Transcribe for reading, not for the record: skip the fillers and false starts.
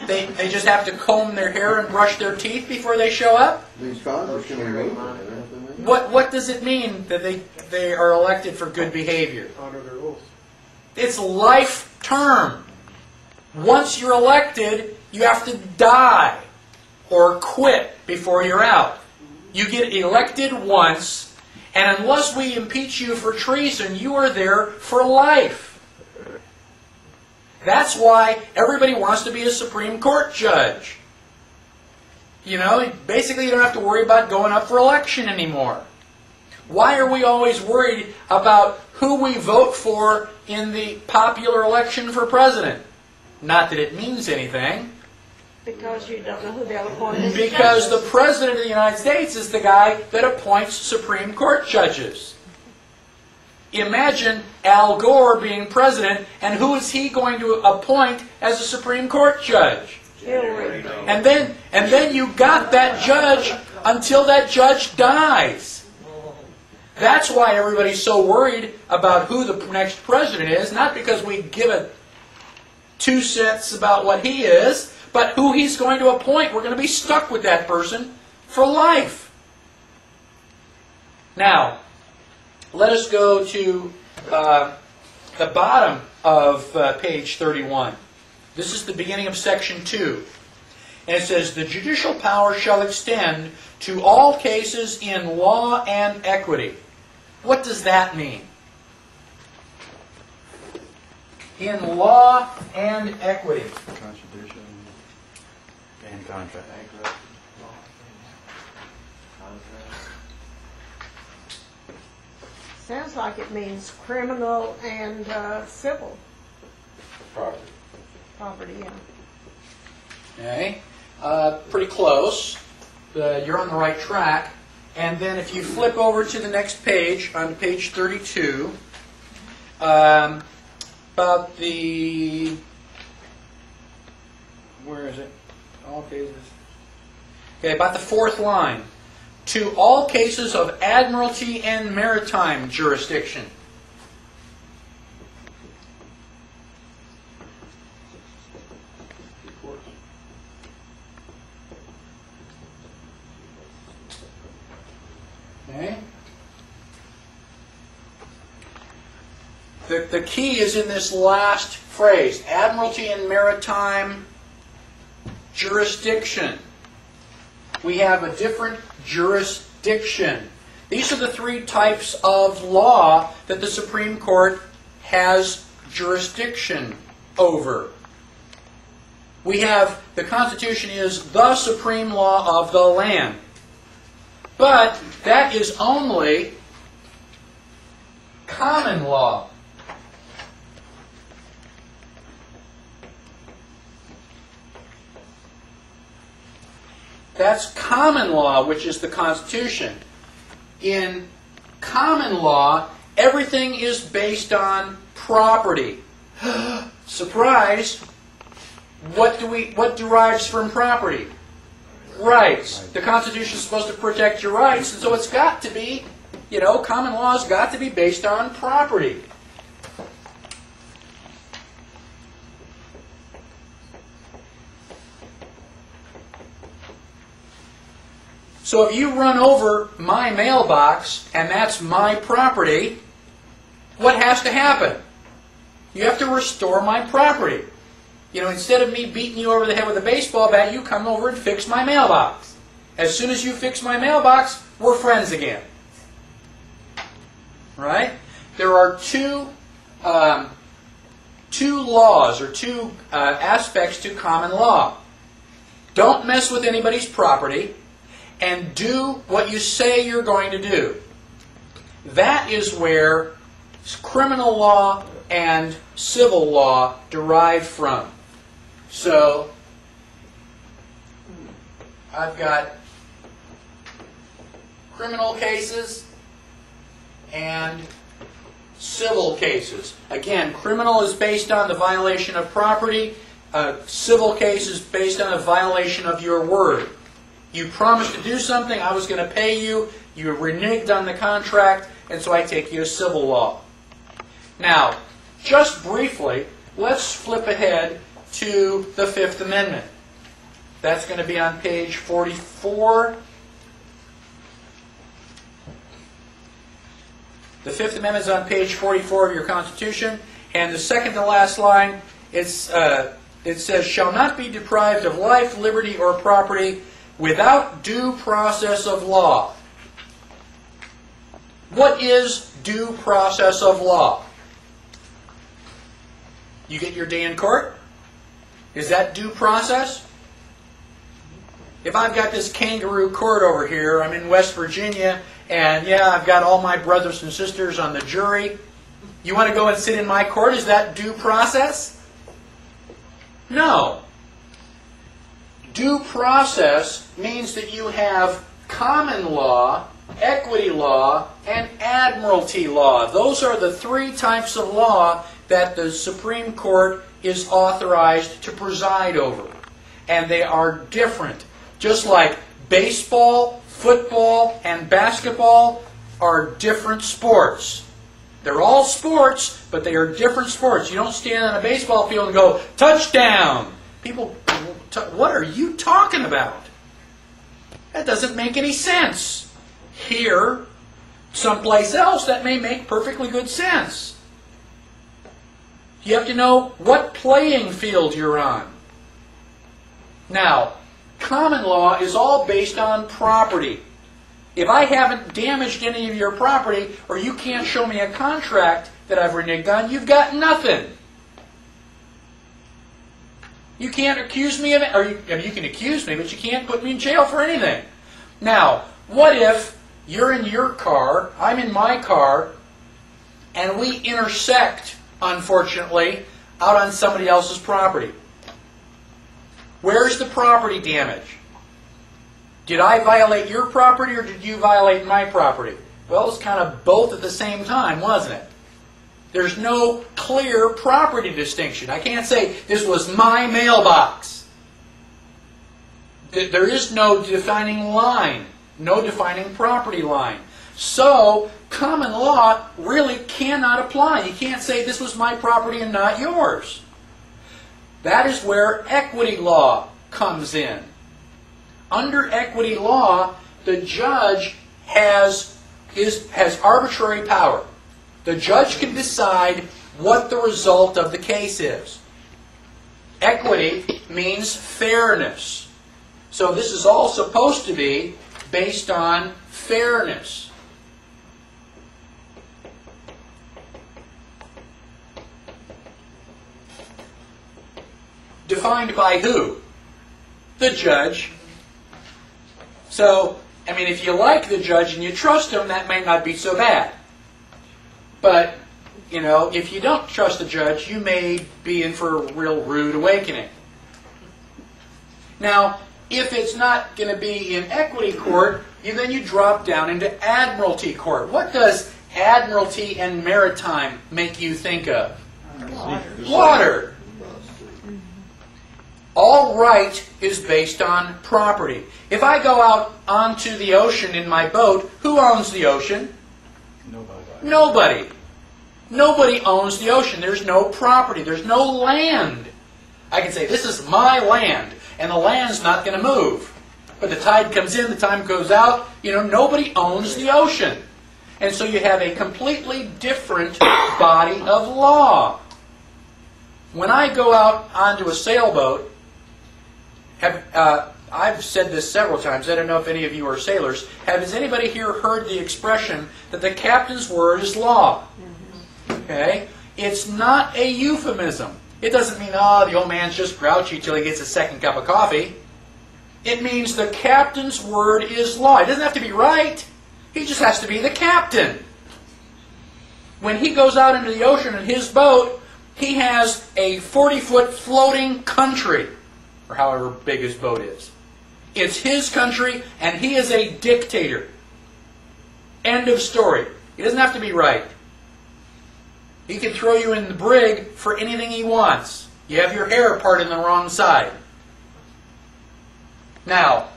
They just have to comb their hair and brush their teeth before they show up? These Congress can remove it. What does it mean that they are elected for good behavior? Honor their oath. It's life term. Once you're elected, you have to die or quit before you're out. You get elected once, and unless we impeach you for treason, you are there for life. That's why everybody wants to be a Supreme Court judge. You know, basically you don't have to worry about going up for election anymore. Why are we always worried about who we vote for in the popular election for president? Not that it means anything. Because you don't know who they'll appoint as Because the judges. President of the United States is the guy that appoints Supreme Court judges. Imagine Al Gore being president, and who is he going to appoint as a Supreme Court judge? Hillary. And then you got that judge until that judge dies. That's why everybody's so worried about who the next president is, not because we give a 2 cents about what he is, but who he's going to appoint. We're going to be stuck with that person for life. Now, let us go to the bottom of page 31. This is the beginning of section 2. And it says, the judicial power shall extend to all cases in law and equity. What does that mean? In law and equity. Constitution and contract. Sounds like it means criminal and civil property, yeah. Okay, pretty close. You're on the right track. And then if you flip over to the next page, on page 32, about the, where is it? All cases. Okay, about the 4th line. To all cases of admiralty and maritime jurisdiction. Okay. The key is in this last phrase, admiralty and maritime jurisdiction. We have a different jurisdiction. These are the 3 types of law that the Supreme Court has jurisdiction over. We have, the Constitution is the supreme law of the land. But that is only common law. That's common law, which is the Constitution. In common law, everything is based on property. Surprise! What derives from property? Rights. The Constitution is supposed to protect your rights, and so it's got to be, common law has got to be based on property. So if you run over my mailbox, and that's my property, what has to happen? You have to restore my property. Instead of me beating you over the head with a baseball bat, you come over and fix my mailbox. As soon as you fix my mailbox, we're friends again. Right? There are two laws, or two aspects to common law. Don't mess with anybody's property, and do what you say you're going to do. That is where criminal law and civil law derive from. So, I've got criminal cases and civil cases. Again, criminal is based on the violation of property. Civil case is based on a violation of your word. You promised to do something, I was going to pay you, you reneged on the contract, and so I take you to civil law. Now, just briefly, let's flip ahead to the Fifth Amendment. That's going to be on page 44. The Fifth Amendment is on page 44 of your Constitution. And the second to last line, it says, shall not be deprived of life, liberty, or property without due process of law. What is due process of law? You get your day in court? Is that due process? If I've got this kangaroo court over here, I'm in West Virginia, and yeah, I've got all my brothers and sisters on the jury. You want to go and sit in my court? Is that due process? No. Due process means that you have common law, equity law, and admiralty law. Those are the three types of law that the Supreme Court is authorized to preside over. And they are different. Just like baseball, football, and basketball are different sports. They're all sports, but they are different sports. You don't stand on a baseball field and go, touchdown! People, what are you talking about? That doesn't make any sense. Here, someplace else, that may make perfectly good sense. You have to know what playing field you're on. Now, common law is all based on property. If I haven't damaged any of your property, or you can't show me a contract that I've reneged on, you've got nothing. You can't accuse me of it, or you can accuse me, but you can't put me in jail for anything. Now, what if you're in your car, I'm in my car, and we intersect, unfortunately, out on somebody else's property? Where's the property damage? Did I violate your property or did you violate my property? Well, it's kind of both at the same time, wasn't it? There's no clear property distinction. I can't say this was my mailbox. There is no defining line, no defining property line. So, common law really cannot apply. You can't say this was my property and not yours. That is where equity law comes in. Under equity law, the judge has arbitrary power. The judge can decide what the result of the case is. Equity means fairness. So this is all supposed to be based on fairness. Defined by who? The judge. So, I mean, if you like the judge and you trust him, that may not be so bad. But, you know, if you don't trust the judge, you may be in for a real rude awakening. Now, if it's not going to be in equity court, then you drop down into admiralty court. What does admiralty and maritime make you think of? Water. All right is based on property. If I go out onto the ocean in my boat, who owns the ocean? Nobody. Nobody. Nobody owns the ocean. There's no property. There's no land. I can say, this is my land, and the land's not going to move. But the tide comes in, the tide goes out. You know, nobody owns the ocean. And so you have a completely different body of law. When I go out onto a sailboat, I've said this several times. I don't know if any of you are sailors. Has anybody here heard the expression that the captain's word is law? Okay? It's not a euphemism. It doesn't mean, oh, the old man's just grouchy till he gets a second cup of coffee. It means the captain's word is law. He doesn't have to be right. He just has to be the captain. When he goes out into the ocean in his boat, he has a 40-foot floating country, or however big his boat is. It's his country, and he is a dictator. End of story. He doesn't have to be right. He can throw you in the brig for anything he wants. You have your hair part in the wrong side. Now,